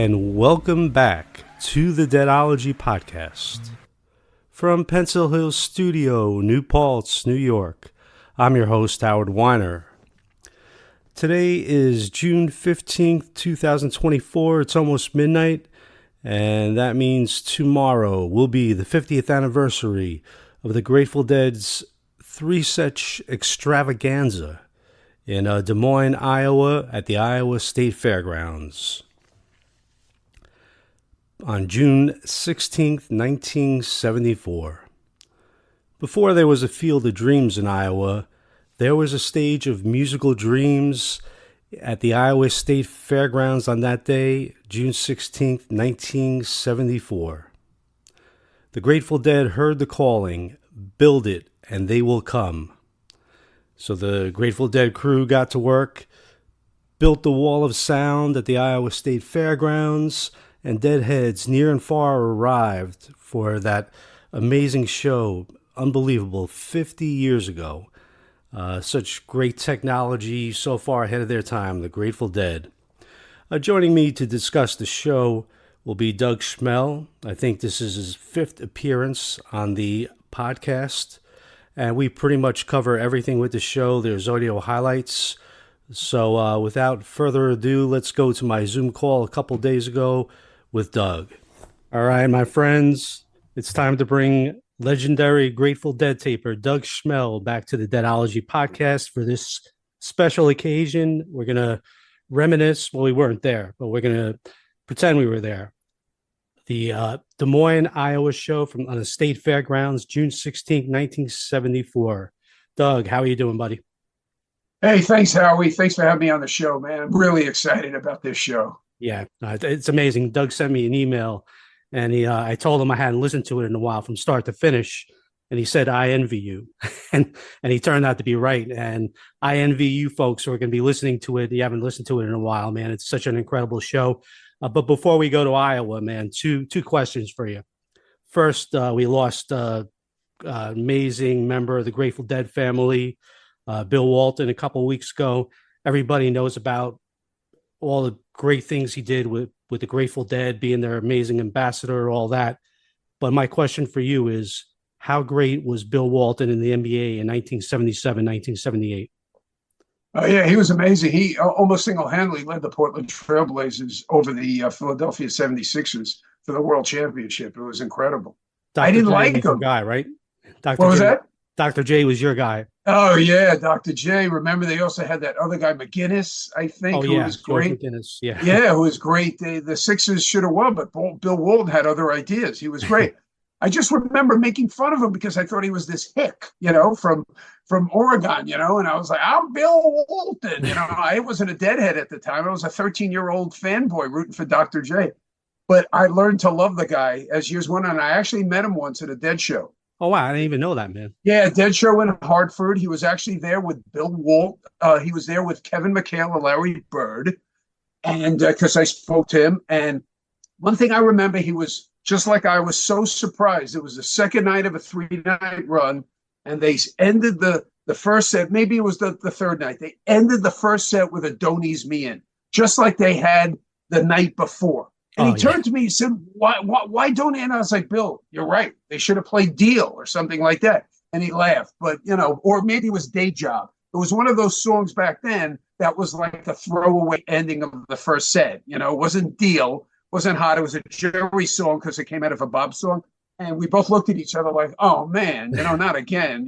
and welcome back to the Deadology Podcast. From Pencil Hill Studio, New Paltz, New York, I'm your host, Howard Weiner. Today is June 15th, 2024. It's almost midnight, and that means tomorrow will be the 50th anniversary of the Grateful Dead's three-set extravaganza in Des Moines, Iowa, at the Iowa State Fairgrounds. On June 16th, 1974. Before there was a Field of Dreams in Iowa, there was a stage of musical dreams at the Iowa State Fairgrounds on that day, June 16th, 1974. The Grateful Dead heard the calling, "Build it and they will come." So the Grateful Dead crew got to work, built the wall of sound at the Iowa State Fairgrounds, and Deadheads near and far arrived for that amazing show, unbelievable, 50 years ago. Such great technology, so far ahead of their time, the Grateful Dead. Joining me to discuss the show will be Doug Schmell. I think this is his 5th appearance on the podcast, and we pretty much cover everything with the show. There's audio highlights. So without further ado, let's go to my Zoom call a couple days ago with Doug. All right, my friends, it's time to bring legendary Grateful Dead taper Doug Schmell back to the Deadology Podcast for this special occasion. We're going to reminisce. Well, we weren't there, but we're going to pretend we were there. The Des Moines, Iowa show on the State Fairgrounds, June 16th, 1974. Doug, how are you doing, buddy? Hey, thanks, Howie. Thanks for having me on the show, man. I'm really excited about this show. Yeah, it's amazing. Doug sent me an email, and I told him I hadn't listened to it in a while from start to finish, and he said, "I envy you." and he turned out to be right, and I envy you folks who are going to be listening to it. You haven't listened to it in a while, man. It's such an incredible show. But before we go to Iowa, man, two questions for you. First, we lost amazing member of the Grateful Dead family, Bill Walton, a couple of weeks ago. Everybody knows about all the great things he did with the Grateful Dead, being their amazing ambassador, all that. But my question for you is, how great was Bill Walton in the NBA in 1977, 1978? Yeah, he was amazing. He almost single-handedly led the Portland Trailblazers over the Philadelphia 76ers for the World Championship. It was incredible. Dr. I didn't J like was your him. guy, right? What was that? Dr. J was your guy. Oh, yeah, Dr. J. Remember, they also had that other guy, McGinnis, I think, who was great. McGinnis, yeah. Yeah, who was great. The Sixers should have won, but Bill Walton had other ideas. He was great. I just remember making fun of him because I thought he was this hick, from Oregon, and I was like, I'm Bill Walton. I wasn't a Deadhead at the time. I was a 13-year-old fanboy rooting for Dr. J. But I learned to love the guy as years went on. I actually met him once at a Dead show. Oh, wow. I didn't even know that, man. Yeah, Dead show in Hartford. He was actually there with Bill Walt. He was there with Kevin McHale and Larry Bird. And because I spoke to him. And one thing I remember, he was just like I was so surprised. It was the second night of a 3-night run. And they ended the first set. Maybe it was the third night. They ended the first set with a "Don't Ease Me In," just like they had the night before. And he turned to me, he said, why don't, and I was like, Bill, you're right. They should have played Deal or something like that. And he laughed, but, or maybe it was Day Job. It was one of those songs back then that was like a throwaway ending of the first set. It wasn't Deal, wasn't Hot. It was a Jerry song because it came out of a Bob song. And we both looked at each other like, oh, man, not again,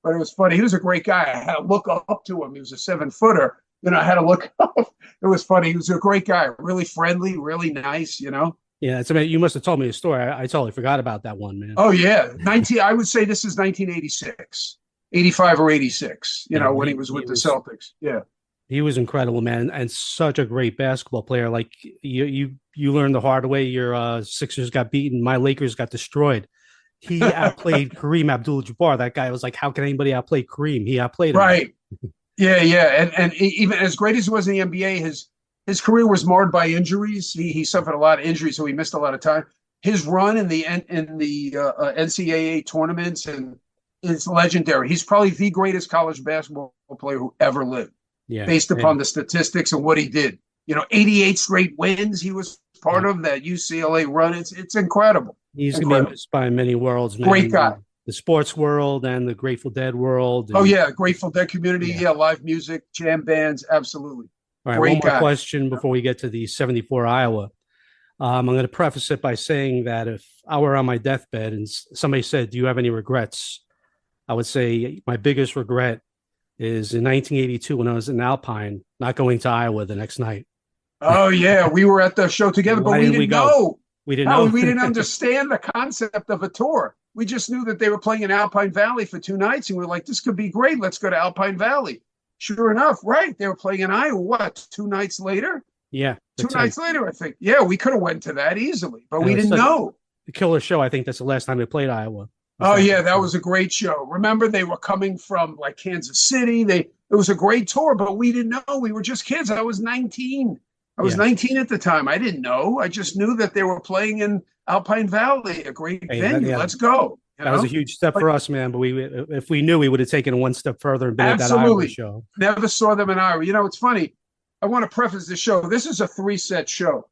But it was funny. He was a great guy. I had to look up to him. He was a 7-footer. I had to look up. It was funny. He was a great guy, really friendly, really nice, Yeah, it's amazing. You must have told me a story. I totally forgot about that one, man. Oh, yeah. I would say this is 1986, 85 or 86, when he was with the Celtics. Yeah. He was incredible, man, and such a great basketball player. Like you learned the hard way. Your Sixers got beaten. My Lakers got destroyed. He outplayed Kareem Abdul-Jabbar. That guy was like, how can anybody outplay Kareem? He outplayed him. Right. Yeah. And even as great as he was in the NBA, his career was marred by injuries. He suffered a lot of injuries, so he missed a lot of time. His run in the NCAA tournaments and is legendary. He's probably the greatest college basketball player who ever lived. Yeah, based upon the statistics and what he did. You know, 88 straight wins he was part Yeah. of that UCLA run. It's incredible. He's gonna be Incredible. missed by many worlds, Great man. guy. The sports world and the Grateful Dead world, Oh and yeah, Grateful Dead community. yeah. Yeah, live music, jam bands, absolutely. All right, one Great more guy. question before we get to the '74 Iowa. I'm going to preface it by saying that if I were on my deathbed and somebody said, "Do you have any regrets?" I would say my biggest regret is in 1982 when I was in Alpine, not going to Iowa the next night. Oh yeah, we were at the show together, but Why we didn't we didn't go? know. We didn't Howie, know. we didn't understand the concept of a tour. We just knew that they were playing in Alpine Valley for 2 nights, and we were like, "This could be great. Let's go to Alpine Valley." Sure enough, right? They were playing in Iowa. What? 2 nights later? Yeah, the Two 10th. nights later, I think. Yeah, we could have went to that easily, but And it we was didn't such know. a killer show. I think that's the last time they played Iowa. Was Oh that yeah, that show. was a great show. Remember, they were coming from like Kansas City. It was a great tour, but we didn't know. We were just kids. I was 19. I was Yeah. 19 at the time. I didn't know. I just knew that they were playing in Alpine Valley, a great Hey, venue. yeah, Let's go. You that was a know, huge step but for us, man. But if we knew, we would have taken it one step further and been at that Iowa absolutely show. never saw them in Iowa. You know, it's funny. I want to preface the show. This is a 3 set show.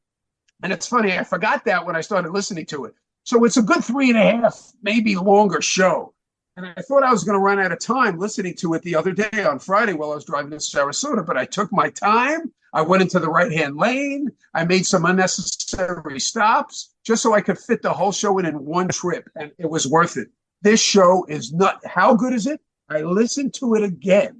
And it's funny, I forgot that when I started listening to it. So it's a good 3.5, maybe longer show. And I thought I was going to run out of time listening to it the other day on Friday while I was driving to Sarasota, but I took my time. I went into the right hand lane. I made some unnecessary stops just so I could fit the whole show in one trip. And it was worth it. This show is not, how good is it? I listened to it again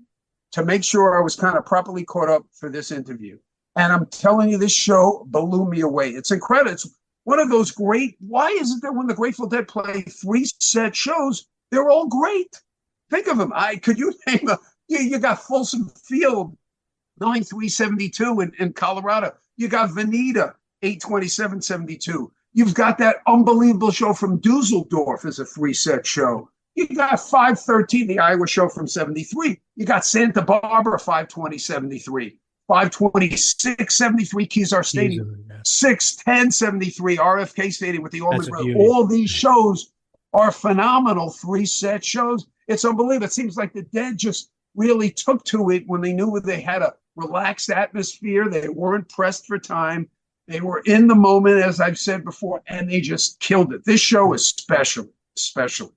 to make sure I was kind of properly caught up for this interview. And I'm telling you, this show blew me away. It's incredible. It's one of those great. Why is it that when the Grateful Dead play 3 set shows, they're all great? Think of them. Could you name a? You got Folsom Field, 9372 in Colorado. You got Veneta, 82772. You've got that unbelievable show from Dusseldorf as a 3 set show. You got 513, the Iowa show from 73. You got Santa Barbara, 52073. 526, 73 Kezar Stadium, Yeah. 610, 73 RFK Stadium with the That's Allman a Brothers. beauty. All these shows are phenomenal 3 set shows. It's unbelievable. It seems like the Dead just really took to it when they knew they had a relaxed atmosphere. They weren't pressed for time. They were in the moment, as I've said before, and they just killed it. This show is special, special.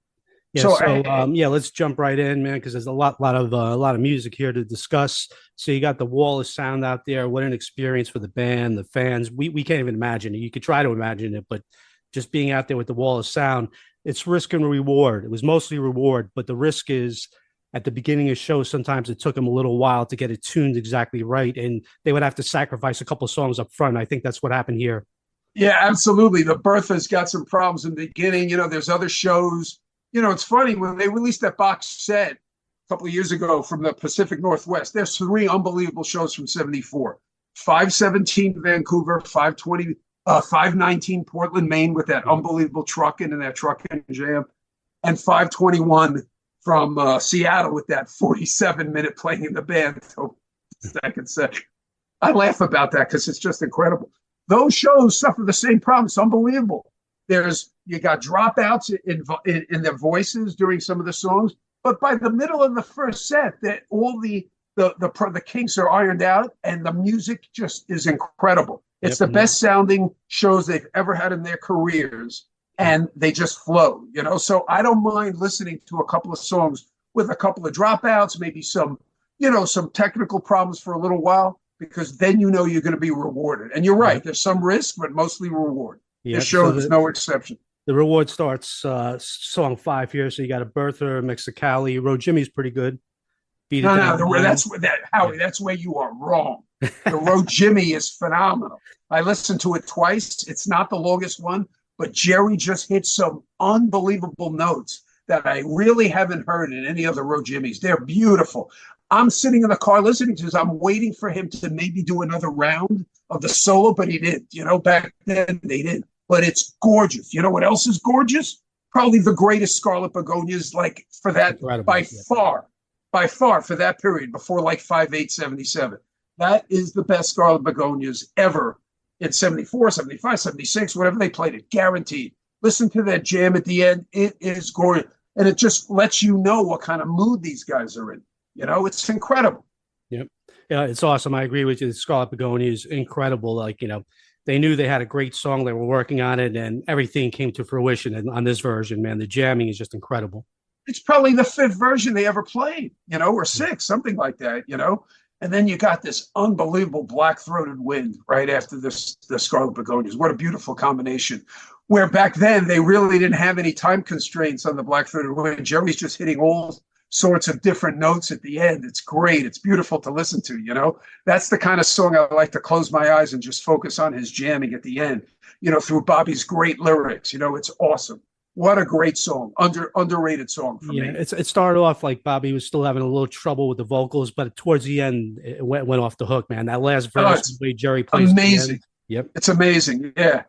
Yeah, yeah, let's jump right in, man, because there's a lot of music here to discuss. So you got the wall of sound out there. What an experience for the band, the fans. We can't even imagine it. You could try to imagine it, but just being out there with the wall of sound, it's risk and reward. It was mostly reward, but the risk is at the beginning of shows, sometimes it took them a little while to get it tuned exactly right, and they would have to sacrifice a couple songs up front. I think that's what happened here. Yeah, absolutely. The Bertha's got some problems in the beginning. You know, there's other shows. You know, it's funny when they released that box set a couple of years ago from the Pacific Northwest. There's 3 unbelievable shows from 74. 517 Vancouver, 519 Portland, Maine with that unbelievable Truckin and that Truckin jam, and 521 from Seattle with that 47-minute playing in the band. So second set. I laugh about that because it's just incredible. Those shows suffer the same problem. It's unbelievable. You got dropouts in their voices during some of the songs, but by the middle of the first set, that all the kinks are ironed out, and the music just is incredible. It's the best sounding shows they've ever had in their careers, and they just flow. You know, so I don't mind listening to a couple of songs with a couple of dropouts, maybe some technical problems for a little while, because then you're going to be rewarded. And you're right, there's some risk, but mostly reward. Yeah, this show is no exception. The reward starts song 5 here. So you got a Bertha, Mexicali. Road Jimmy's pretty good. Howie, that's where you are wrong. The Road Jimmy is phenomenal. I listened to it twice. It's not the longest one, but Jerry just hit some unbelievable notes that I really haven't heard in any other Road Jimmys. They're beautiful. I'm sitting in the car listening to this. I'm waiting for him to maybe do another round of the solo, but he didn't. You know, back then they didn't. But it's gorgeous. You know what else is gorgeous? Probably the greatest Scarlet Begonias, like for that, incredible, by far for that period before like 5/8/77. That is the best Scarlet Begonias ever in 74, 75, 76, whatever they played it, guaranteed. Listen to that jam at the end. It is gorgeous. And it just lets you know what kind of mood these guys are in. You know, it's incredible. Yep. Yeah, it's awesome. I agree with you. The Scarlet Begonia is incredible. Like, they knew they had a great song. They were working on it, and everything came to fruition. And on this version, man, the jamming is just incredible. It's probably the fifth version they ever played, or six, something like that. And then you got this unbelievable black-throated wind right after this, the Scarlet Begonias. What a beautiful combination. Where back then they really didn't have any time constraints on the black-throated wind. Jerry's just hitting all sorts of different notes at the end. It's great. It's beautiful to listen to. That's the kind of song I like to close my eyes and just focus on his jamming at the end, through Bobby's great lyrics. It's awesome. What a great song. Underrated song for me. It started off like Bobby was still having a little trouble with the vocals, but towards the end, it went off the hook, man. That last verse, the way Jerry plays. Amazing. Yep. It's amazing. Yeah.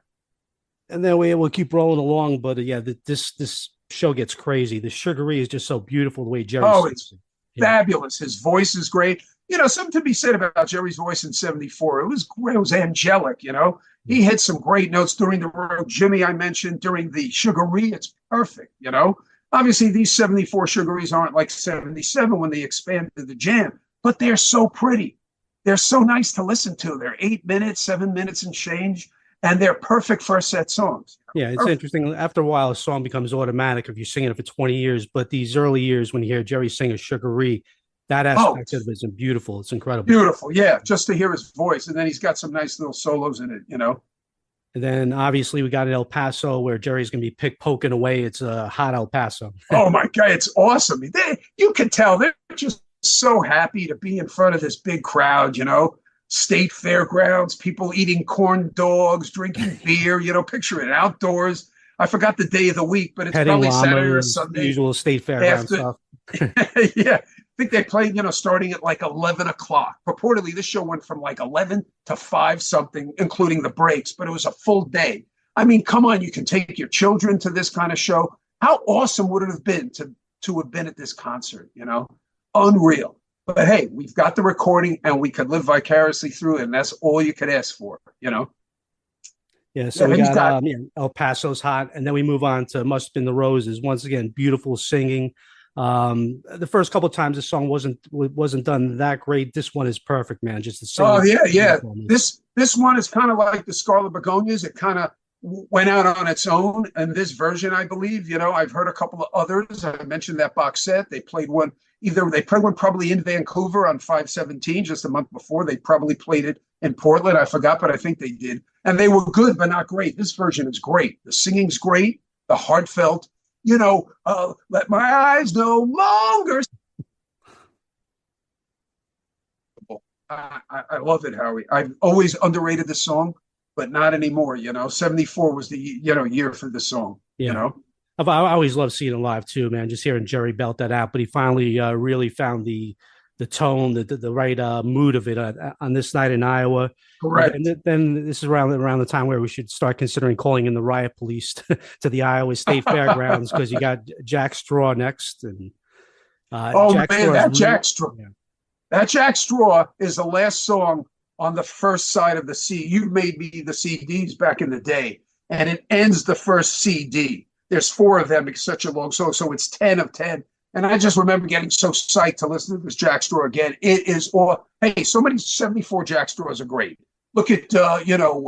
And then we'll keep rolling along. But yeah, this show gets crazy. The Sugaree is just so beautiful the way Jerry it's fabulous. His voice is great. Something to be said about Jerry's voice in 74. It was angelic. He hit some great notes during the road. Jimmy, I mentioned during the Sugaree, it's perfect. Obviously these 74 Sugarees aren't like 77 when they expanded the jam, but they're so pretty. They're so nice to listen to. They're 8 minutes, 7 minutes and change, and they're perfect first set songs. Yeah, it's interesting. After a while, a song becomes automatic if you're singing it for 20 years. But these early years, when you hear Jerry sing a Sugaree, that aspect of it is beautiful. It's incredible. Beautiful, yeah. Just to hear his voice, and then he's got some nice little solos in it. And then obviously we got an El Paso where Jerry's going to be poking away. It's a hot El Paso. Oh my God, it's awesome. You can tell they're just so happy to be in front of this big crowd. State fairgrounds, people eating corn dogs, drinking beer. Picture it outdoors. I forgot the day of the week, but it's probably Saturday or Sunday. Usual state fairground stuff. Yeah. I think they played, starting at like 11 o'clock. Purportedly, this show went from like 11 to 5 something, including the breaks, but it was a full day. I mean, come on, you can take your children to this kind of show. How awesome would it have been to have been at this concert, Unreal. But hey, we've got the recording and we could live vicariously through it, and that's all you could ask for. Yeah, so we got El Paso's hot, and then we move on to Must Have Been the Roses. Once again, beautiful singing. The first couple of times the song wasn't done that great. This one is perfect, man. Just the singing. Oh yeah. This one is kind of like the Scarlet Begonias. It kind of went out on its own, and this version, I believe, I've heard a couple of others. I mentioned that box set. They played one probably in Vancouver on 5/17 just a month before. They probably played it in Portland. I forgot, but I think they did. And they were good, but not great. This version is great. The singing's great. The heartfelt, let my eyes no longer. I love it, Howie. I've always underrated the song, but not anymore. 74 was the year for the song. Yeah. I always love seeing it live too, man. Just hearing Jerry belt that out, but he finally really found the tone, the right mood of it on this night in Iowa. Correct. And then this is around the time where we should start considering calling in the riot police to the Iowa State Fairgrounds, because you got Jack Straw next, and that Jack Straw is the last song on the first side of the CD. You made me the CDs back in the day, and it ends the first CD. There's 4 of them. It's such a long song, so it's 10 of 10. And I just remember getting so psyched to listen to this Jack Straw again. It is all. Hey, so many 74 Jack Straws are great. Look at Roosevelt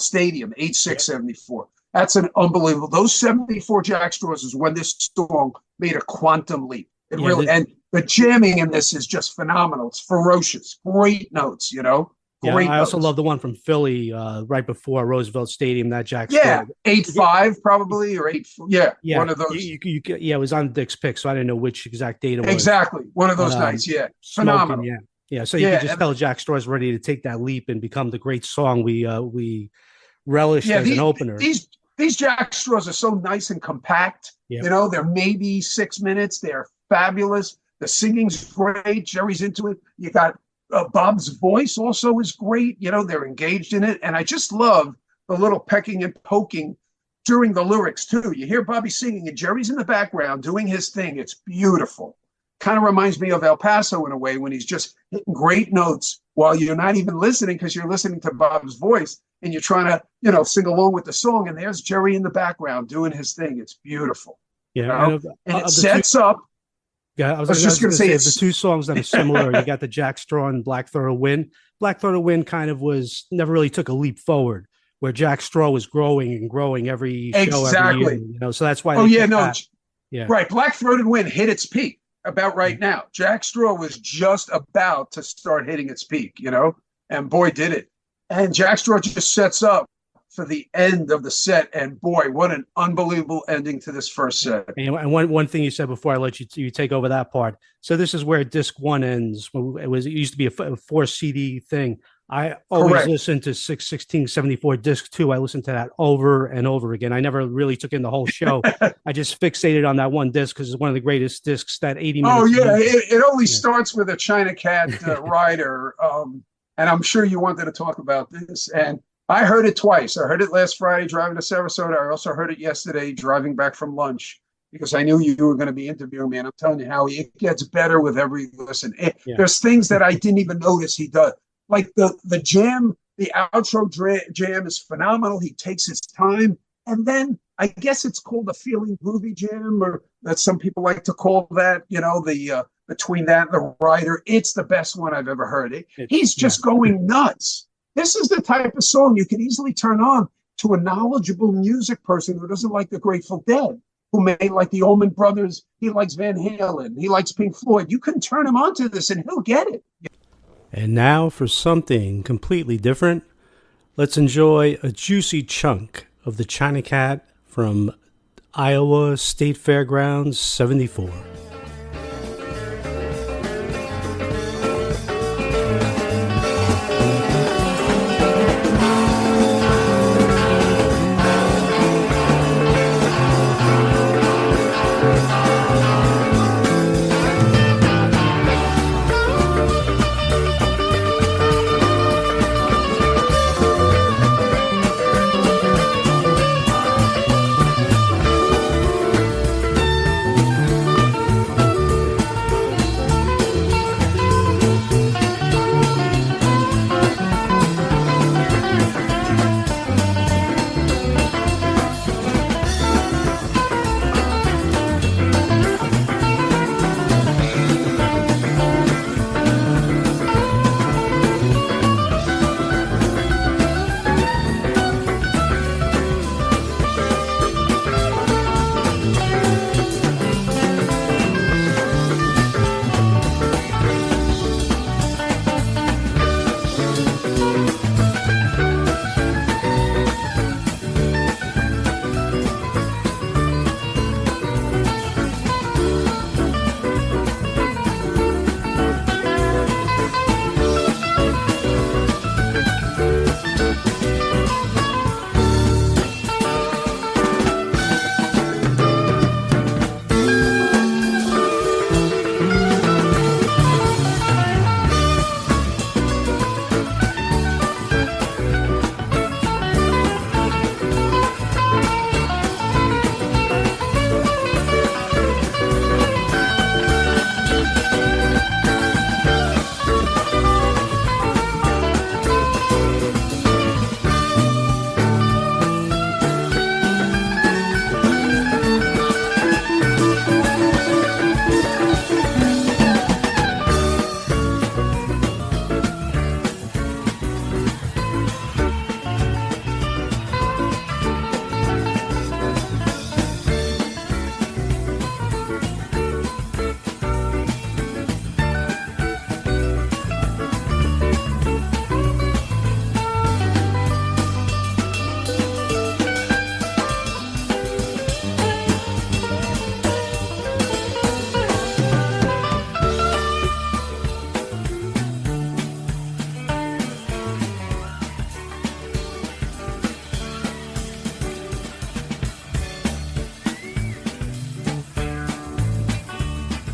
Stadium, 8/6/74. That's an unbelievable. Those 74 Jack Straws is when this song made a quantum leap. And the jamming in this is just phenomenal. It's ferocious. Great notes, Great I also notes. love the one from Philly right before Roosevelt Stadium. That Jack Straw. 8/5 probably, or 8. Yeah, one of those. It was on Dick's pick, so I didn't know which exact date it was. Exactly, one of those nights. Yeah, phenomenal. Smoking, yeah. So you can just tell Jack Straw's ready to take that leap and become the great song we relished as an opener. These Jack Straws are so nice and compact. Yeah. They're maybe 6 minutes. They're fabulous. The singing's great. Jerry's into it. You got Bob's voice also is great. They're engaged in it. And I just love the little pecking and poking during the lyrics, too. You hear Bobby singing, and Jerry's in the background doing his thing. It's beautiful. Kind of reminds me of El Paso in a way, when he's just hitting great notes while you're not even listening, because you're listening to Bob's voice and you're trying to, sing along with the song. And there's Jerry in the background doing his thing. It's beautiful. Yeah. And it sets up Yeah, I was I just was going to gonna say say the it's two songs that are similar. You got the Jack Straw and Black Throat of Wind. Black Throat of Wind kind of was never really took a leap forward, where Jack Straw was growing and growing every show every year. exactly. You know, so that's why Oh they yeah, kept no, that. Yeah, right. Black Throated Wind hit its peak about yeah. right now. Jack Straw was just about to start hitting its peak, you know, and boy did it. And Jack Straw just sets up for the end of the set, and boy, what an unbelievable ending to this first set. And one thing you said before I let you take over that part. So this is where disc one ends. It used to be a four CD thing. I always Correct. listened to 6/16/74 disc two. I listened to that over and over again. I never really took in the whole show. I just fixated on that one disc because it's one of the greatest discs. That 80 Oh minutes of yeah, music. it only Yeah. starts with a China Cat rider, and I'm sure you wanted to talk about this. And I heard it twice. I heard it last Friday driving to Sarasota. I also heard it yesterday driving back from lunch because I knew you were going to be interviewing me. And I'm telling you, Howie, it gets better with every listen. Yeah. There's things that I didn't even notice he does, like the jam. The outro jam is phenomenal. He takes his time, and then I guess it's called a feeling groovy jam, or that some people like to call that. You know, the between that and the rider, it's the best one I've ever heard. He's Yeah. just going nuts. This is the type of song you can easily turn on to a knowledgeable music person who doesn't like the Grateful Dead, who may like the Allman Brothers. He likes Van Halen. He likes Pink Floyd. You can turn him onto this, and he'll get it. And now for something completely different. Let's enjoy a juicy chunk of the China Cat from Iowa State Fairgrounds 74.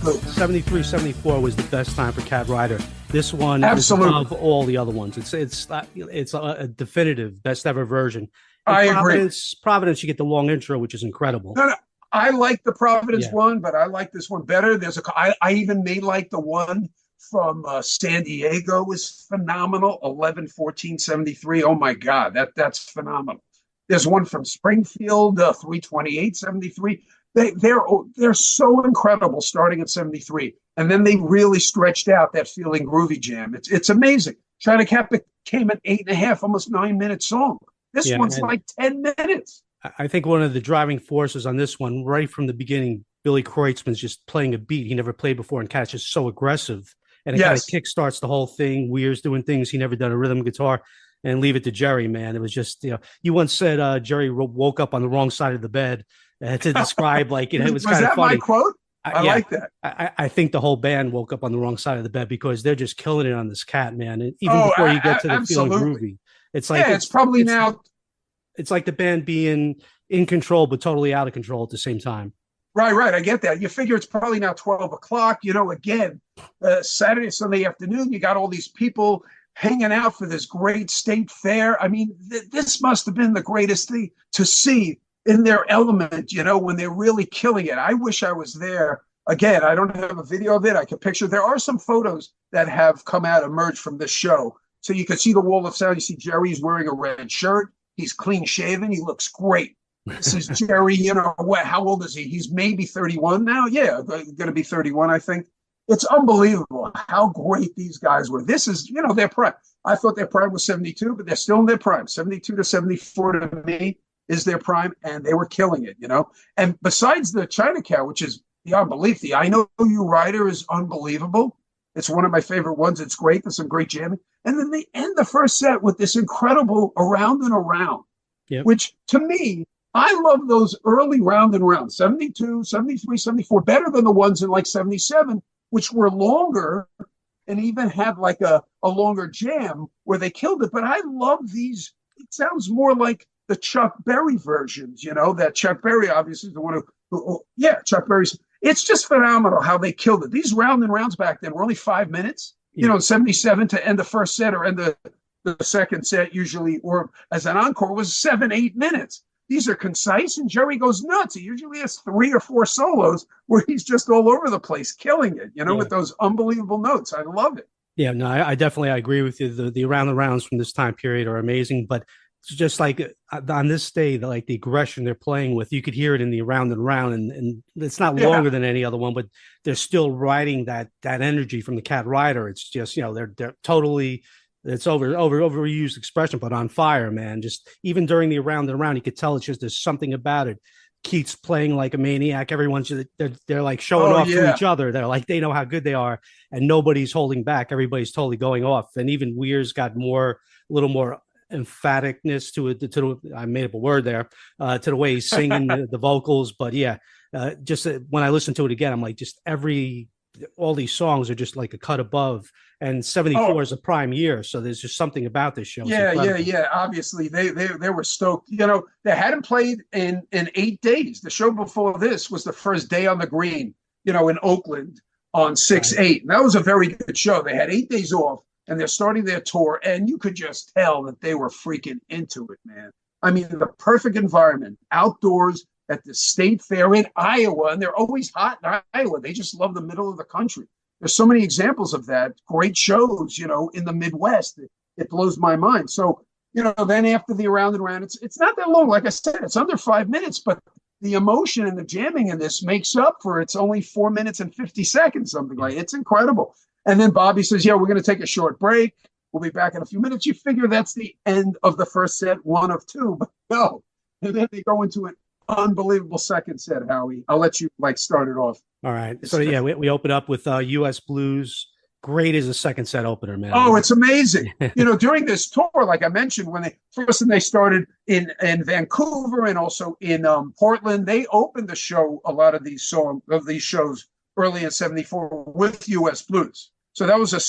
Good. 73, 74 was the best time for Cat Rider. This one is Absolutely. above all the other ones. It's a definitive best ever version. And I agree. Providence, you get the long intro, which is incredible. No, no, I like the Providence Yeah. one, but I like this one better. I even may like the one from San Diego is phenomenal. 11/14/73. Oh my God, that's phenomenal. There's one from Springfield, 3/28/73. they're so incredible starting at 73, and then they really stretched out that Feeling Groovy jam. It's amazing. China Cat became an 8.5, almost 9 minute song. This Yeah, one's and like 10 minutes. I think one of the driving forces on this one, right from the beginning, Billy Kreutzmann's just playing a beat he never played before, and Cat's just so aggressive, and it kind of Yes. kickstarts the whole thing. Weir's doing things he never done a rhythm guitar, and leave it to Jerry. Man, it was just you once said Jerry woke up on the wrong side of the bed to describe like it was Was kind of that my funny. quote? I Yeah, like that. I think the whole band woke up on the wrong side of the bed because they're just killing it on this Cat, man. And even Oh, before you get to the Feeling absolutely. Groovy, it's like Yeah, it's probably now. it's like the band being in control but totally out of control at the same time. Right, right. I get that. You figure it's probably now 12 o'clock. Again, Saturday, Sunday afternoon, you got all these people hanging out for this great state fair. I mean, this must have been the greatest thing to see in their element, when they're really killing it. I wish I was there. Again, I don't have a video of it. I can picture. There are some photos that have come out, emerged from this show. So you can see the wall of sound. You see Jerry's wearing a red shirt. He's clean shaven. He looks great. This is Jerry, how old is he? He's maybe 31 now. Yeah, going to be 31, I think. It's unbelievable how great these guys were. This is, their prime. I thought their prime was 72, but they're still in their prime. 72 to 74 to me is their prime, and they were killing it. And besides the China Cat, which is beyond belief, the I Know You Rider is unbelievable. It's one of my favorite ones. It's great. There's some great jamming. And then they end the first set with this incredible Around and Around, Yep. which to me, I love those early round and round, 72, 73, 74, better than the ones in like 77, which were longer and even had like a longer jam where they killed it. But I love these. It sounds more like the Chuck Berry versions, that Chuck Berry obviously is the one yeah, Chuck Berry's. It's just phenomenal how they killed it. These round and rounds back then were only 5 minutes, 77 to end the first set or end the second set usually, or as an encore was 7, 8 minutes. These are concise, and Jerry goes nuts. He usually has 3 or 4 solos where he's just all over the place, killing it, with those unbelievable notes. I love it. Yeah, no, I definitely agree with you. The around the rounds from this time period are amazing, but it's just like on this day, like the aggression they're playing with, you could hear it in the round and round, and it's not longer than any other one, but they're still riding that energy from the Cat Rider. It's just they're totally. It's overused expression, but on fire, man. Just even during the around and around, you could tell it's just there's something about it. Keith's playing like a maniac. Everyone's they're like showing off to each other. They're like they know how good they are, and nobody's holding back. Everybody's totally going off. And even Weir's got a little more emphaticness to it. I made up a word there to the way he's singing the vocals. But yeah, just when I listen to it again, I'm like, just all these songs are just like a cut above. And 74 is a prime year, so there's just something about this show. Yeah. Obviously, they were stoked. They hadn't played in 8 days. The show before this was the first day on the green, in Oakland on 6/8. Right. And that was a very good show. They had 8 days off, and they're starting their tour, and you could just tell that they were freaking into it, man. I mean, the perfect environment, outdoors at the state fair in Iowa, and they're always hot in Iowa. They just love the middle of the country. There's so many examples of that. Great shows, in the Midwest. It blows my mind. So, then after the around and around, it's not that long. Like I said, it's under 5 minutes, but the emotion and the jamming in this makes up for it's only 4 minutes and 50 seconds, something like it's incredible. And then Bobby says, yeah, we're going to take a short break. We'll be back in a few minutes. You figure that's the end of the first set, 1 of 2, but no. And then they go into an unbelievable second set, Howie. I'll let you start it off. All right. So yeah, we open up with US Blues. Great as a second set opener, man. Oh, it's amazing. During this tour, like I mentioned, when they started in Vancouver and also in Portland, they opened the show, a lot of these shows early in 74 with US Blues. So that was a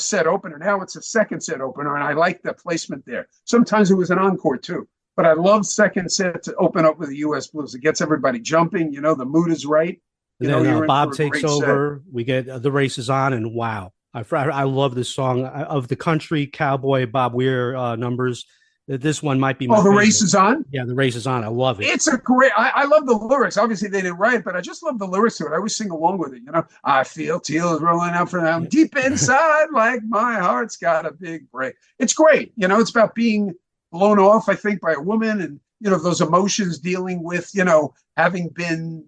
set opener. Now it's a second set opener, and I like the placement there. Sometimes it was an encore too. But I love second set to open up with the US Blues. It gets everybody jumping. The mood is right. And then Bob takes over. We get The Race Is On, and wow, I love this song of the country cowboy Bob Weir numbers. This one might be my favorite. The Race Is On? Yeah, The Race Is On. I love it. It's a great, I love the lyrics. Obviously, they didn't write it, but I just love the lyrics to it. I always sing along with it. I feel tears rolling out from them deep inside, like my heart's got a big break. It's great. It's about being blown off, I think, by a woman, and those emotions dealing with, having been,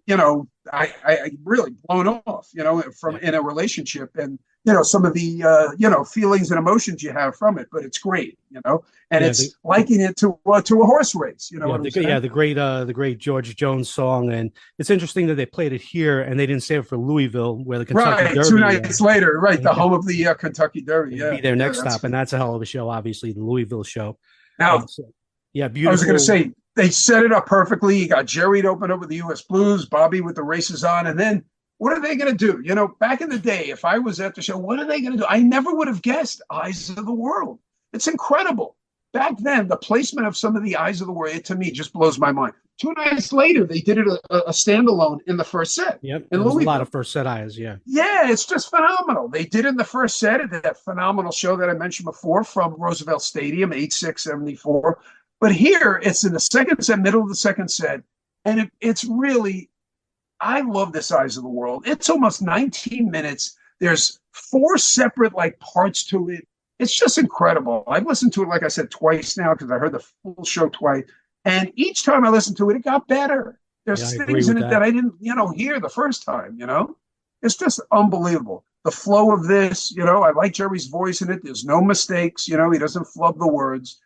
I really blown off, from Yeah. in a relationship, and some of the feelings and emotions you have from it. But it's great, and Yeah, it's liking it to a horse race. You know yeah, what I'm saying? the great George Jones song, and it's interesting that they played it here and they didn't save it for Louisville, where the Kentucky Right. Two Derby. nights later, right, the Yeah, home of the Kentucky Derby. it'll be Yeah, their yeah. next stop, and that's a hell of a show. Obviously, the Louisville show. Now So, yeah, I was going to beautiful. say they set it up perfectly. You got Jerry to open up with the U.S. Blues, Bobby with the races on, and then what are they going to do? Back in the day, if I was at the show, what are they going to do? I never would have guessed Eyes of the World. It's incredible. Back then, the placement of some of the Eyes of the World, it, to me, just blows my mind. 2 nights later, they did it a standalone in the first set Yep, in there was a lot of Louisville. first set eyes. Yeah, Yeah, it's just phenomenal. They did in the first set at that phenomenal show that I mentioned before from Roosevelt Stadium, 8-6-74. But here it's in the second set, middle of the second set. And it's really, I love this Eyes of the World. It's almost 19 minutes. There's four separate like parts to it. It's just incredible. I've listened to it, like I said, twice now because I heard the full show twice. And each time I listened to it, it got better. yeah, I There's agree things in with it that that. I didn't, hear the first time. It's just unbelievable. The flow of this, I like Jerry's voice in it. There's no mistakes, he doesn't flub the words.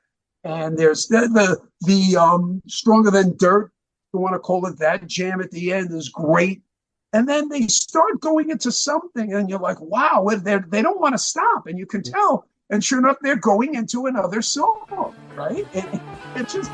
And there's the Stronger Than Dirt, you want to call it, that jam at the end is great. And then they start going into something, and you're like, wow, they don't want to stop, and you can tell. And sure enough, they're going into another song, right? It just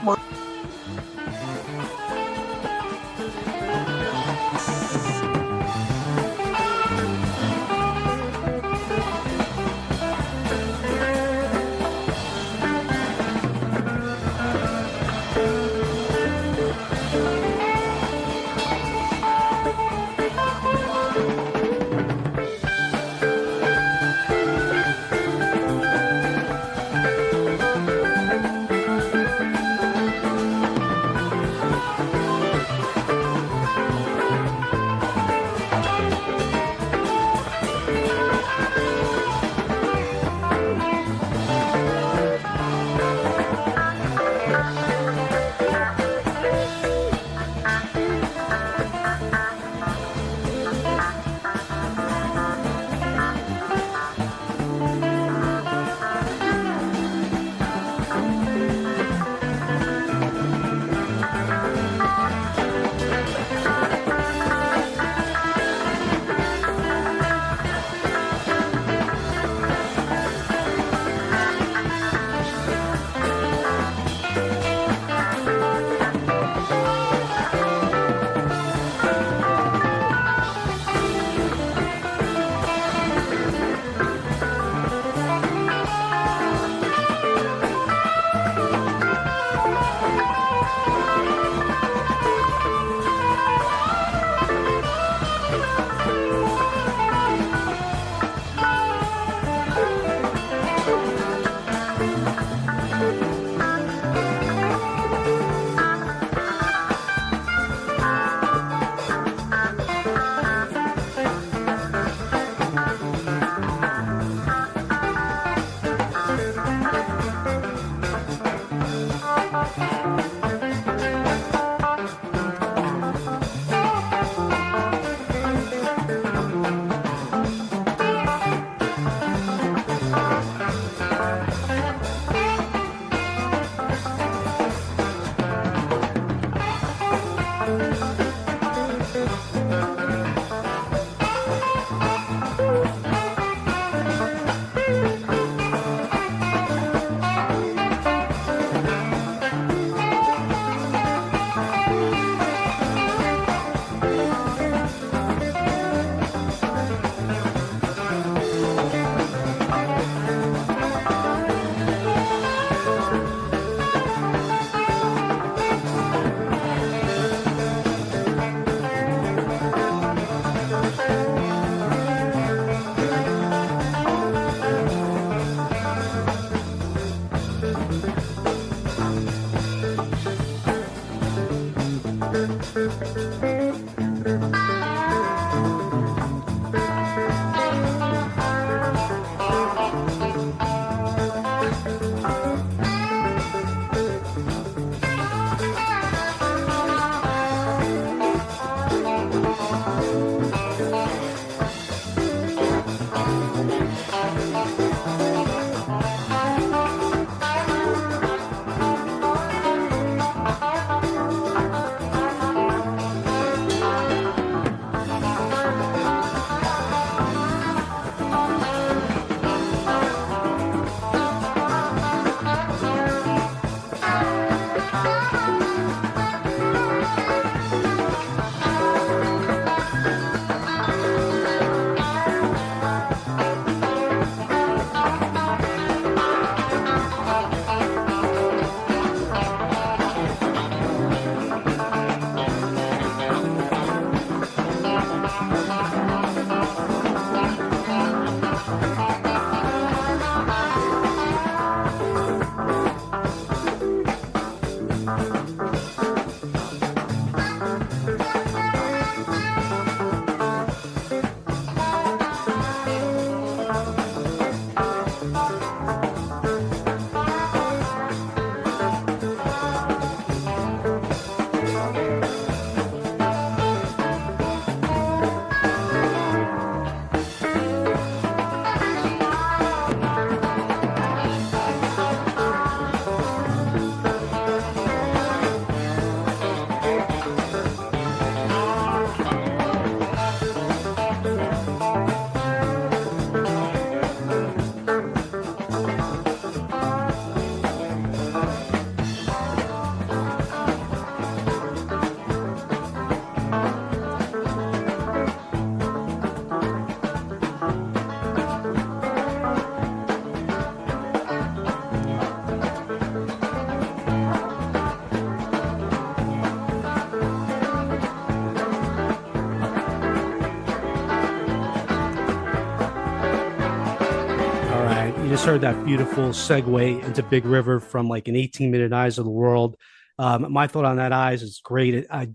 you just heard that beautiful segue into Big River from like an 18-minute Eyes of the World. My thought on that Eyes is great. I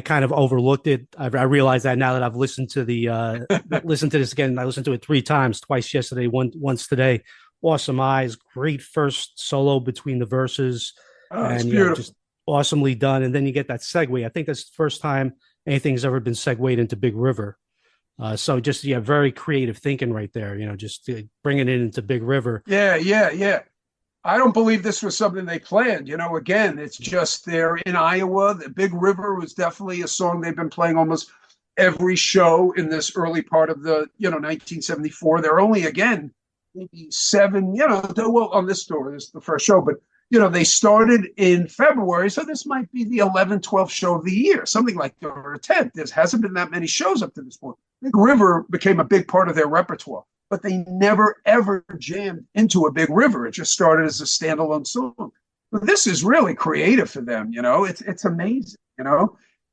kind of overlooked it. I realize that now that I've listened to listened to this again. I listened to it three times, twice yesterday, once today. Awesome Eyes, great first solo between the verses, Oh, it's and beautiful. just awesomely done. And then you get that segue. I think that's the first time anything's ever been segued into Big River. So just very creative thinking right there. Just bringing it into Big River. Yeah, yeah, yeah. I don't believe this was something they planned. Again, it's just they're in Iowa. The Big River was definitely a song they've been playing almost every show in this early part of the 1974. They're only again maybe seven. Well, on this tour, this is the first show, but they started in February, so this might be the 11th, 12th show of the year, something like that, or 10th. There hasn't been that many shows up to this point. Big River became a big part of their repertoire, but they never, ever jammed into a Big River. It just started as a standalone song. But this is really creative for them, it's amazing.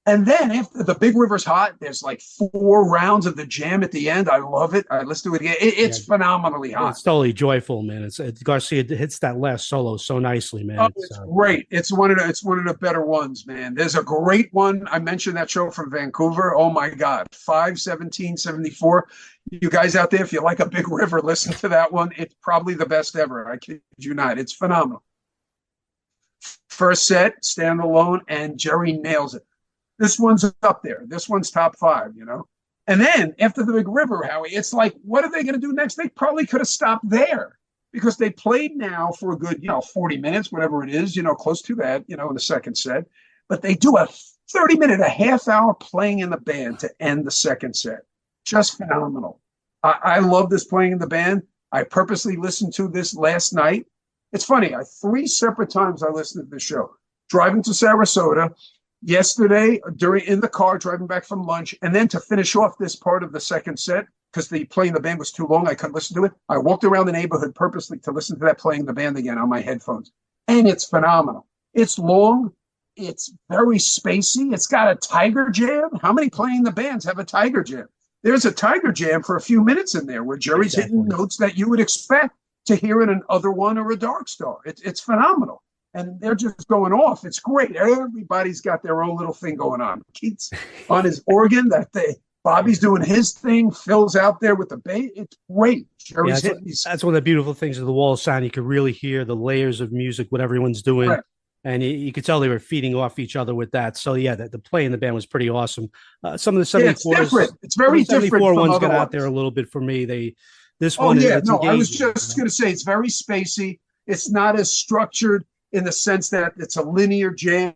And then after the Big River's hot, there's like 4 rounds of the jam at the end. I love it. Let's do it again. It's phenomenally hot. It's totally joyful, man. It's Garcia hits that last solo so nicely, man. Oh, it's great. It's one of the better ones, man. There's a great one. I mentioned that show from Vancouver. Oh my God, 5/17/74. You guys out there, if you like a Big River, listen to that one. It's probably the best ever. I kid you not. It's phenomenal. First set, standalone, and Jerry nails it. This one's up there. This one's top 5. And then after the Big River, Howie, it's like, what are they going to do next? They probably could have stopped there because they played now for a good, 40 minutes, whatever it is, close to that, in the second set. But they do a 30-minute, a half hour playing in the band to end the second set. Just phenomenal. I love this playing in the band. I purposely listened to this last night. It's funny. 3 separate times I listened to the show. Driving to Sarasota, yesterday in the car driving back from lunch, and then to finish off this part of the second set because the playing the band was too long, I couldn't listen to it. I walked around the neighborhood purposely to listen to that playing the band again on my headphones, and it's phenomenal. It's long, it's very spacey, it's got a tiger jam. How many playing the bands have a tiger jam? There's a tiger jam for a few minutes in there where Jerry's hitting notes that you would expect to hear in an Other One or a Dark Star. It's phenomenal. And they're just going off. It's great. Everybody's got their own little thing going on. Keith's on his organ. Bobby's doing his thing. Phil's out there with the bass. It's great. That's one of the beautiful things of the Wall sound. You could really hear the layers of music, what everyone's doing. Right. And you could tell they were feeding off each other with that. So, the play in the band was pretty awesome. Some of the 74s. It's different. It's very different. 74 ones got out there a little bit for me. This one. I was just going to say it's very spacey. It's not as structured in the sense that it's a linear jam.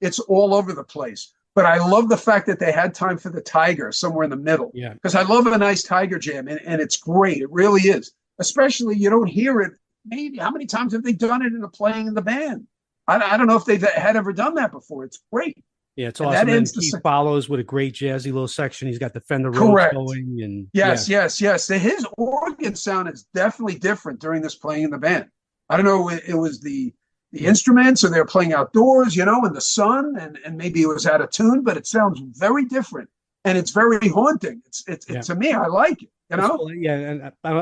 It's all over the place. But I love the fact that they had time for the tiger somewhere in the middle. Yeah. Because I love a nice tiger jam, and it's great. It really is. Especially you don't hear it. Maybe how many times have they done it in the playing in the band? I don't know if they've had ever done that before. It's great. Yeah, it's awesome. And Keith follows with a great jazzy little section. He's got the Fender Rhodes going. And yes. His organ sound is definitely different during this playing in the band. I don't know. It was the instruments, or they're playing outdoors, in the sun, and maybe it was out of tune, but it sounds very different, and it's very haunting. It's to me, I like it. And I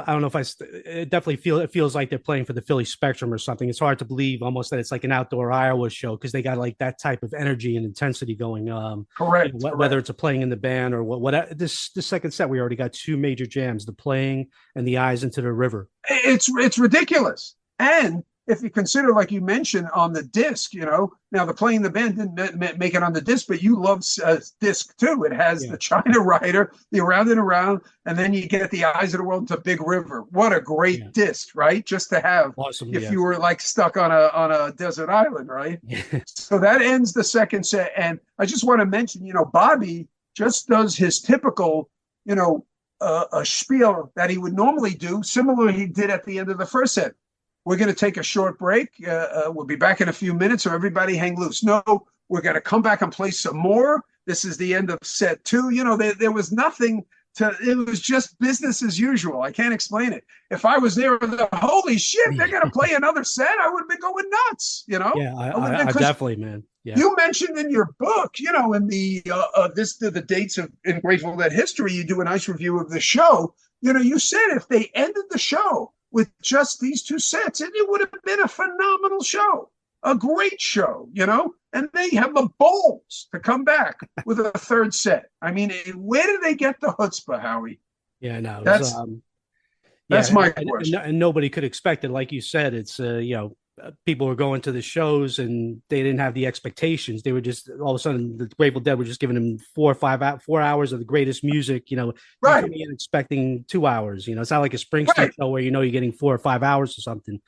don't know if it definitely feels like they're playing for the Philly Spectrum or something. It's hard to believe almost that it's like an outdoor Iowa show because they got like that type of energy and intensity going. Correct. Whether it's a playing in the band or what. This second set, we already got 2 major jams: the playing and the Eyes into the River. It's ridiculous. And if you consider, like you mentioned, on the disc, now the playing the band didn't make it on the disc, but you love disc too. It has the China Rider, the Around and Around, and then you get the Eyes of the World to Big River. What a great disc, right? Just to have, awesome, if you were like stuck on a desert island, right? So that ends the second set. And I just want to mention, Bobby just does his typical, a spiel that he would normally do, similar he did at the end of the first set. We're going to take a short break. We'll be back in a few minutes, so everybody hang loose. No, we're going to come back and play some more. This is the end of set 2. There was nothing it was just business as usual. I can't explain it. If I was there, holy shit, they're going to play another set, I would have been going nuts, Yeah, I definitely, man. Yeah. You mentioned in your book, in the dates of in Grateful Dead history, you do a nice review of the show. You said if they ended the show with just these two sets, and it would have been a phenomenal show, a great show, And they have the balls to come back with a third set. I mean, where did they get the chutzpah, Howie? Yeah, no, it was, That's yeah, that's my and question. nobody could expect it. Like you said, it's people were going to the shows and they didn't have the expectations. They were just all of a sudden the Grateful Dead were just giving them 4 hours of the greatest music. You Right, coming in expecting 2 hours. It's not like a Springsteen right. show where you're getting 4 or 5 hours or something.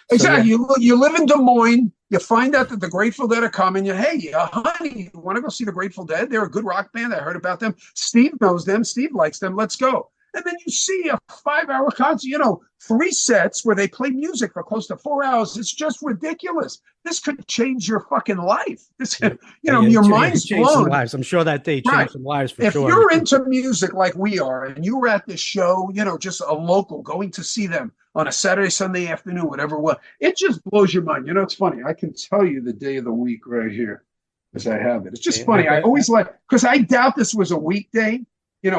So yeah, Exactly. You live in Des Moines. You find out that the Grateful Dead are coming. Hey, honey, you want to go see the Grateful Dead? They're a good rock band. I heard about them. Steve knows them. Steve likes them. Let's go. And then you see a 5 hour concert, 3 sets where they play music for close to 4 hours. It's just ridiculous. This could change your fucking life. This, yeah, yeah, your it mind's changed some blown. lives. I'm sure that day Right. changed some lives for If sure. you're into music like we are, and you were at this show, just a local going to see them on a Saturday, Sunday afternoon, whatever it was, it just blows your mind. It's funny. I can tell you the day of the week right here because I have it. It's just funny. I always because I doubt this was a weekday,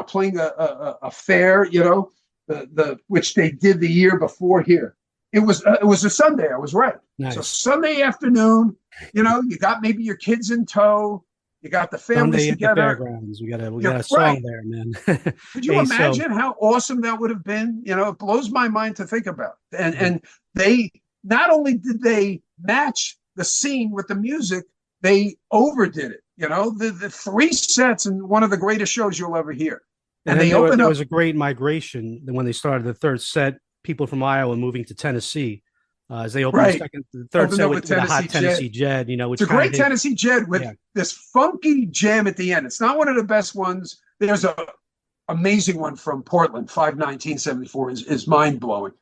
playing a fair, the which they did the year before here. It was a Sunday. I was right. Nice. So Sunday afternoon, you got maybe your kids in tow. You got the families Sunday together. At the fairgrounds. We got a song right there, man. Could you imagine how awesome that would have been? It blows my mind to think about. And they not only did they match the scene with the music, they overdid it. The 3 sets and one of the greatest shows you'll ever hear. And then there was a great migration when they started the third set. People from Iowa moving to Tennessee as they opened the third set with the hot Tennessee Jed. Which it's a great Tennessee Jed with this funky jam at the end. It's not one of the best ones. There's a amazing one from Portland, 5/19/74 is mind blowing.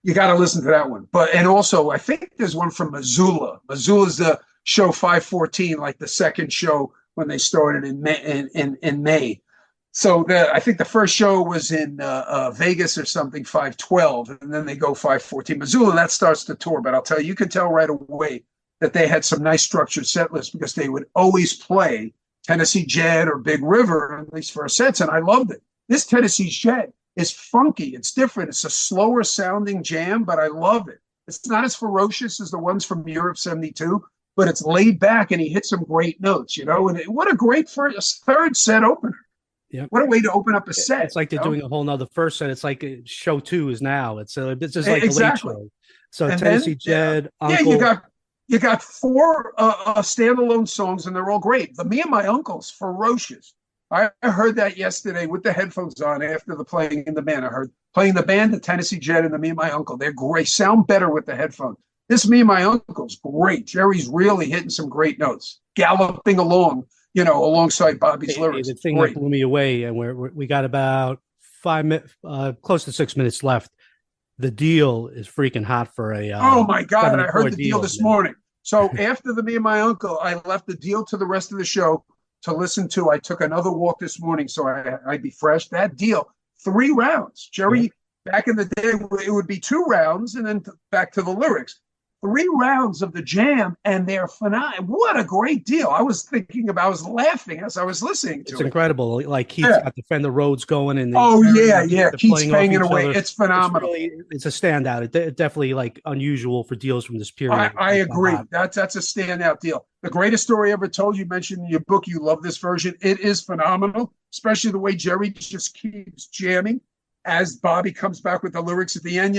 You got to listen to that one. And also I think there's one from Missoula. Missoula's the show 5/14, like the second show when they started in May. So I think the first show was in Vegas or something, 5/12, and then they go 5/14. Missoula, that starts the tour. But I'll tell you, you can tell right away that they had some nice structured set lists because they would always play Tennessee Jed or Big River, at least for sets, and I loved it. This Tennessee Jed is funky. It's different. It's a slower sounding jam, but I love it. It's not as ferocious as the ones from Europe 72, but it's laid back and he hits some great notes, And what a great third set opener. Yep. What a way to open up a set. It's like they're doing a whole nother first set. It's like show 2 is now. It's just like exactly. a late show. So and Tennessee Jed, Uncle. You got 4 standalone songs, and they're all great. The Me and My Uncle's ferocious. I heard that yesterday with the headphones on after the playing in the band. I heard playing the band, the Tennessee Jed, and the Me and My Uncle. They're great. Sound better with the headphones. This Me and My Uncle's great. Jerry's really hitting some great notes, galloping along. Alongside Bobby's lyrics. The thing that blew me away, and we got about 5 minutes, close to 6 minutes left. The deal is freaking hot for a. Oh my God! I heard the deal this morning. So after the Me and My Uncle, I left the deal to the rest of the show to listen to. I took another walk this morning, so I'd be fresh. That deal, 3 rounds. Jerry, back in the day, it would be 2 rounds, and then back to the lyrics. 3 rounds of the jam, and they're phenomenal. What a great deal. I was laughing as I was listening to it. It's incredible. Like Keith's got the Fender Rhodes going. And Keith's banging away. It's phenomenal. It's a standout. It definitely unusual for deals from this period. I agree. That's a standout deal. The greatest story ever told. You mentioned in your book you love this version. It is phenomenal, especially the way Jerry just keeps jamming as Bobby comes back with the lyrics at the end.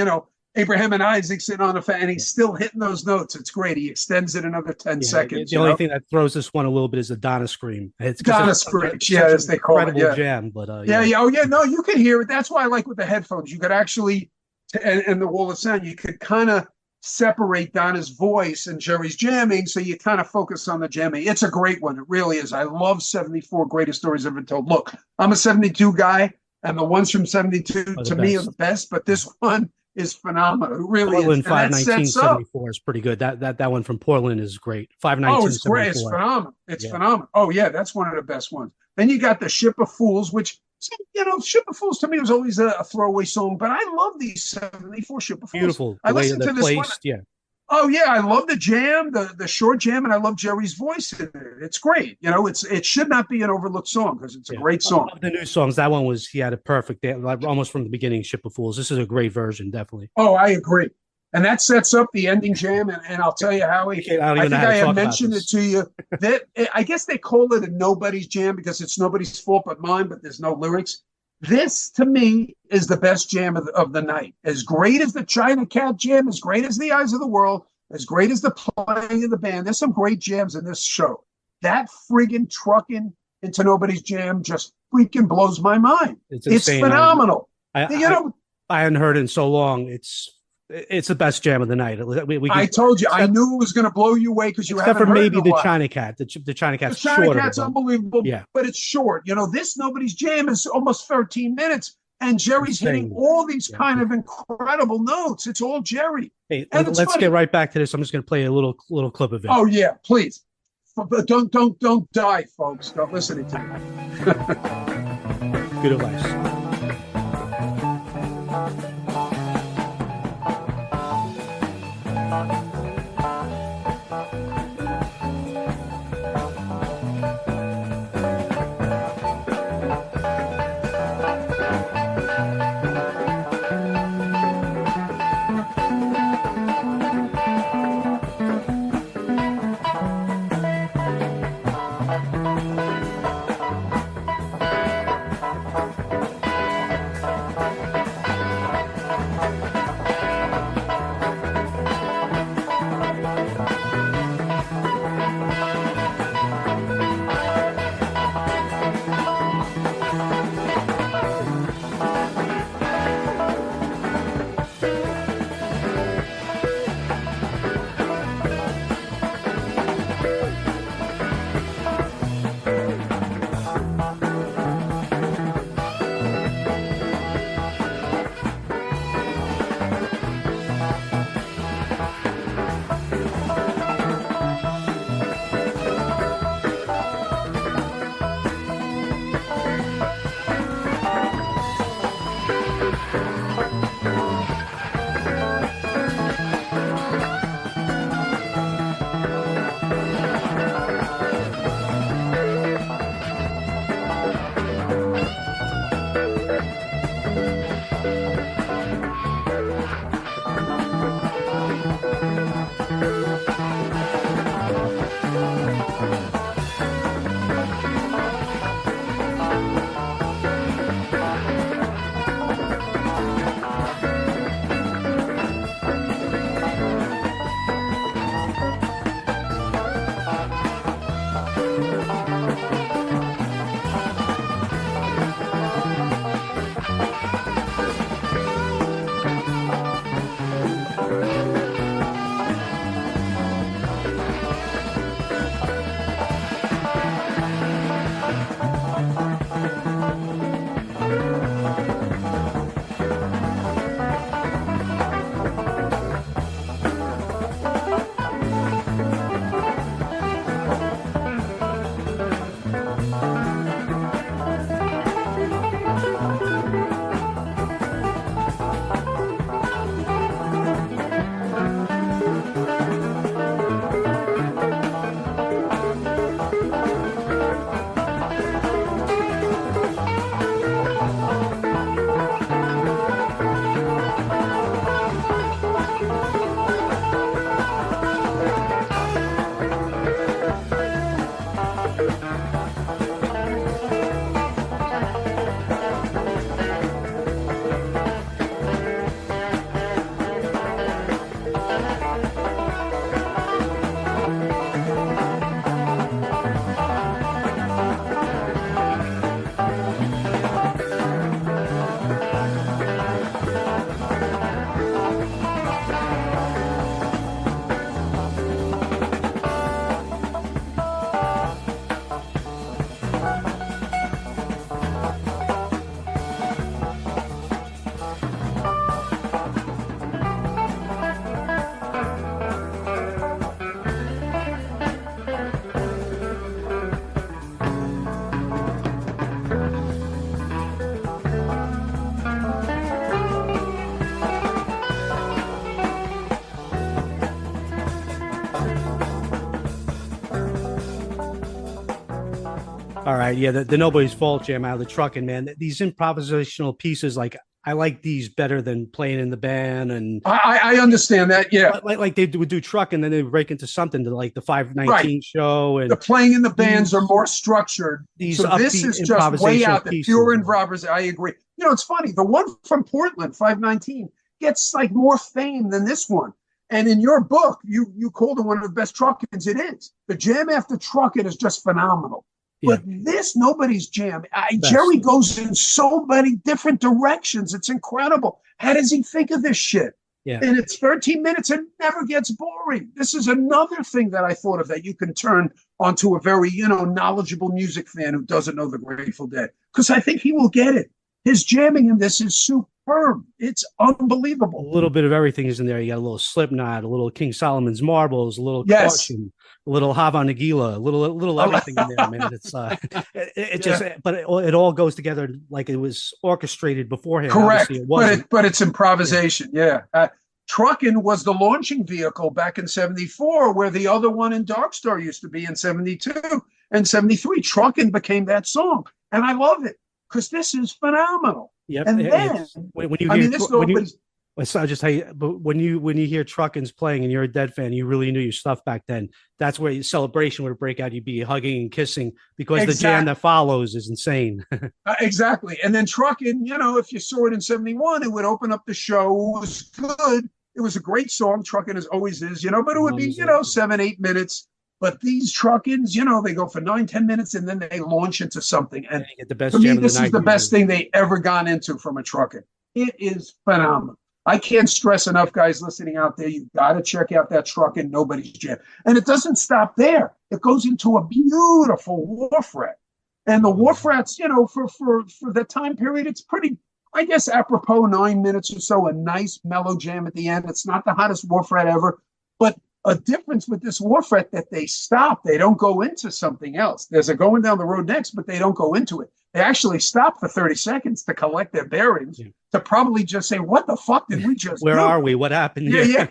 Abraham and Isaac sit on a fan, and he's still hitting those notes. It's great. He extends it another 10 seconds. The only thing that throws this one a little bit is the Donna scream. It's Donna scream, as they call it. Jam, but Oh, yeah. No, you can hear it. That's why I like with the headphones. You could actually, and the wall of sound, you could kind of separate Donna's voice and Jerry's jamming, so you kind of focus on the jamming. It's a great one. It really is. I love 74 greatest stories ever told. Look, I'm a 72 guy, and the ones from 72 to me are the best, but this one is phenomenal. It really Portland is. 5/19/74 is pretty good. That one from Portland is great. 5/19/74. Oh, it's great. It's phenomenal. It's phenomenal. Oh, yeah, that's one of the best ones. Then you got the Ship of Fools, which, Ship of Fools to me was always a throwaway song, but I love these 74 Ship of Fools. Beautiful. I listened to this placed, one. Yeah. Oh yeah, I love the jam, the short jam, and I love Jerry's voice in it. It's great. It should not be an overlooked song because it's a Yeah. great song. Of the new songs, that one was he had it perfect. Like almost from the beginning, Ship of Fools. This is a great version, definitely. Oh, I agree. And that sets up the ending jam. And I'll tell you, Howie, I don't I even know think how to I had talk about mentioned it this. to you that I guess they call it a nobody's jam because it's nobody's fault but mine, but there's no lyrics. This, to me, is the best jam of the night. As great as the China Cat jam, as great as the Eyes of the World, as great as the playing of the band, there's some great jams in this show. That friggin' trucking into nobody's jam just freaking blows my mind. It's It's insane. phenomenal. I, You I know, I hadn't heard it in so long. It's the best jam of the night. We I could, told you, I except knew it was going to blow you away because you except haven't for heard it in maybe a the while. China Cat. The China The Cat's China shorter, Cat's but unbelievable, yeah, but it's short. This Nobody's Jam is almost 13 minutes, and Jerry's hitting insane. all these Yeah. kind of incredible notes. It's all Jerry. Hey, And it's let's get funny. right back to this. I'm just going to play a little clip of it. Oh, yeah, please. But don't die, folks. Don't listen to me. Good advice. All right, yeah, the Nobody's Fault jam out of the Truckin', man. These improvisational pieces, like I like these better than playing in the band, and I understand that. Yeah, like they would do Truck, and then they would break into something to like the right. 519 show, The and playing in the bands are these more structured. these So this upbeat is just way improvisational out there, pieces. pure improvisation. I agree. You know, it's funny. The one from Portland, 519, gets like more fame than this one. And in your book, you called it one of the best Truckins. It is. The jam after Truckin is just phenomenal. Yeah, But this, nobody's jam. best. Jerry goes in so many different directions. It's incredible. How does he think of this shit? Yeah, And it's 13 minutes and never gets boring. This is another thing that I thought of that you can turn onto a very, knowledgeable music fan who doesn't know the Grateful Dead. Because I think he will get it. His jamming in this is superb. It's a unbelievable. little bit of everything is in there. You got a little Slipknot, a little King Solomon's Marbles, a little Yes. Caution, a little Hava Nagila, a little everything in there, man. It's it just, Yeah. but it all goes together like it was orchestrated beforehand. Obviously, Correct, it but wasn't. it's improvisation. Yeah, Truckin was the launching vehicle back in '74, where the other one in Dark Star used to be in '72 and '73. Truckin became that song, and I love it because this is phenomenal. Yep. And then, When you I hear mean, this when you nobody's it's not just how you, but when you hear Truckin's playing and you're a Dead fan, you really knew your stuff back then. That's where your celebration would break out. You'd be hugging and kissing because the jam exactly that follows is insane. exactly. And then Truckin, if you saw it in '71, it would open up the show. It was good. It was a great song. Truckin as always is, but it would be 7-8 minutes. But these Truckins, they go for 9-10 minutes and then they launch into something. And You get the for best me, jam of the this is night the best usually. thing they ever gone into from a Truckin. It is phenomenal. I can't stress enough, guys listening out there. You've got to check out that Truckin' Nobody's Jam. And it doesn't stop there. It goes into a beautiful wharf rat. And the wharf rats, for the time period, it's pretty, I guess, apropos 9 minutes or so, a nice mellow jam at the end. It's not the hottest wharf rat ever, but a difference with this wharf rat that they stop. They don't go into something else. There's a going down the road next, but they don't go into it. They actually stop for 30 seconds to collect their bearings, to probably just say, what the fuck did we just Where do? are we? What happened? Yeah.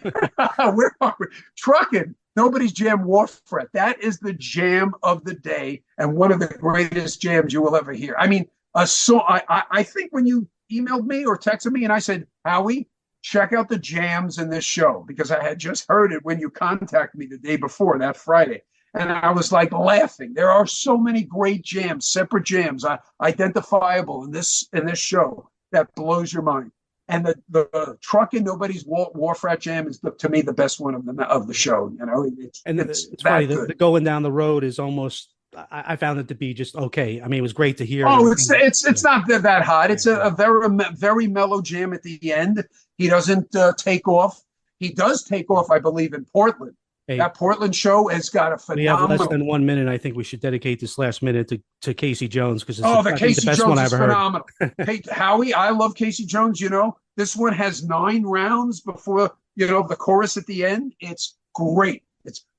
Where are we? Truckin', Nobody's Jam Wharf Rat. That is the jam of the day and one of the greatest jams you will ever hear. I mean, a song. I think when you emailed me or texted me and I said, Howie, check out the jams in this show, because I had just heard it when you contacted me the day before, that Friday. And I was like laughing. There are so many great jams, separate jams, identifiable in this show that blows your mind. And the Truckin' Nobody's Wharf Rat Jam is, to me, the best one of the show. It's It's funny. that The good. going down the road is almost. I found it to be just okay. I mean, it was great to hear. Oh, it's Yeah. not that hot. It's a very mellow jam at the end. He doesn't take off. He does take off, I believe, in Portland. Hey, That Portland show has got a we have less phenomenal. than 1 minute. I think we should dedicate this last minute to Casey Jones because it's Oh, the I think the Casey best one Jones I is ever heard. phenomenal. Hey, Howie, I love Casey Jones. This one has 9 rounds before the chorus at the end. It's great.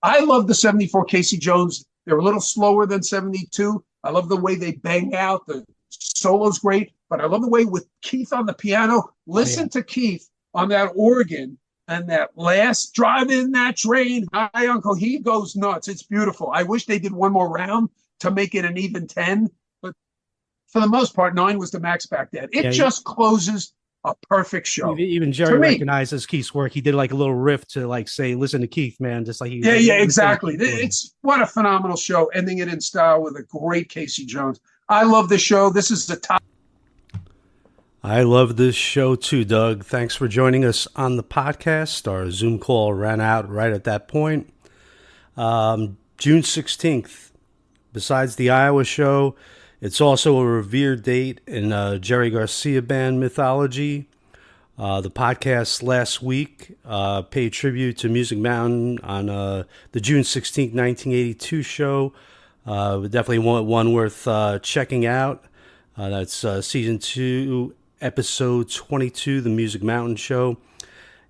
I love the '74 Casey Jones. They're a little slower than '72. I love the way they bang out. The solo's great, but I love the way with Keith on the piano. Listen to Keith on that organ. And that last drive in that train, hi, Uncle, he goes nuts. It's beautiful. I wish they did one more round to make it an even 10. But for the most part, 9 was the max back then. It just closes a perfect show. Even Jerry recognizes Keith's work. He did like a little riff to like say, listen to Keith, man. Just like he exactly. It's what a phenomenal show, ending it in style with a great Casey Jones. I love the show. This is the top. I love this show too, Doug. Thanks for joining us on the podcast. Our Zoom call ran out right at that point. June 16th, besides the Iowa show, it's also a revered date in Jerry Garcia band mythology. The podcast last week paid tribute to Music Mountain on the June 16th, 1982 show. Definitely one worth checking out. That's season 2, episode 22, the Music Mountain show.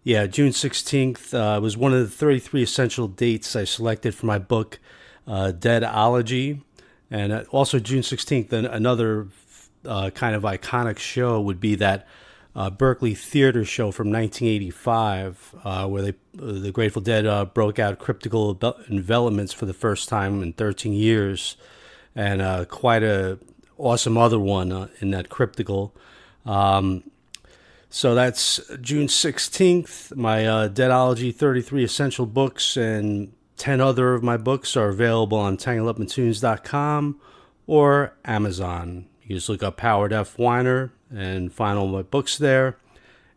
Yeah, June 16th was one of the 33 essential dates I selected for my book, Deadology. And also June 16th, another kind of iconic show would be that Berkeley Theater show from 1985, where the Grateful Dead broke out cryptical envelopments for the first time in 13 years. and quite a awesome other one in that cryptical. So that's June 16th. My Deadology 33 Essential Books and 10 other of my books are available on tangledupintunes.com or Amazon. You just look up Howard F. Weiner and find all my books there.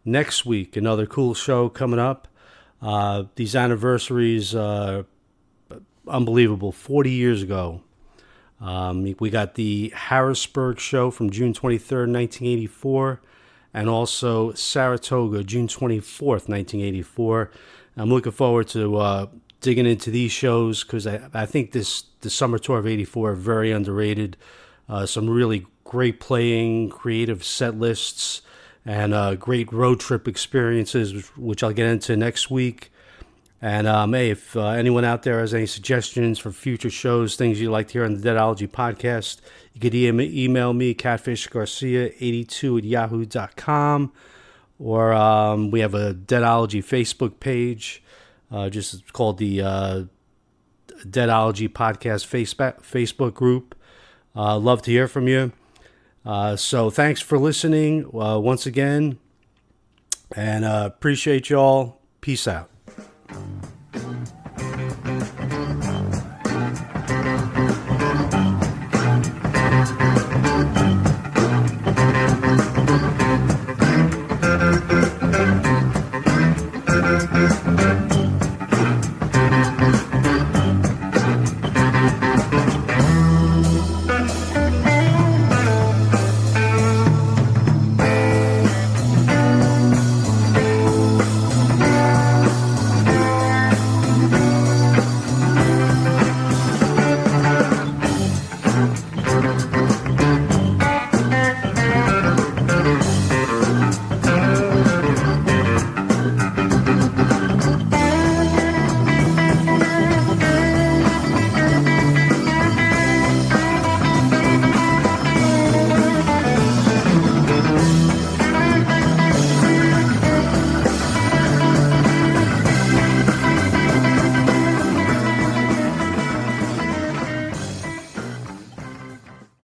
Next week, another cool show coming up. These anniversaries, unbelievable. 40 years ago, we got the Harrisburg show from June 23rd, 1984. And also Saratoga, June 24th, 1984. I'm looking forward to digging into these shows because I think the summer tour of 84 are very underrated. Some really great playing, creative set lists, and great road trip experiences, which I'll get into next week. And hey, if anyone out there has any suggestions for future shows, things you'd like to hear on the Deadology podcast, you could email me, catfishgarcia82@yahoo.com, or we have a Deadology Facebook page, just called the Deadology Podcast Facebook group. Love to hear from you. So thanks for listening once again, and appreciate y'all. Peace out.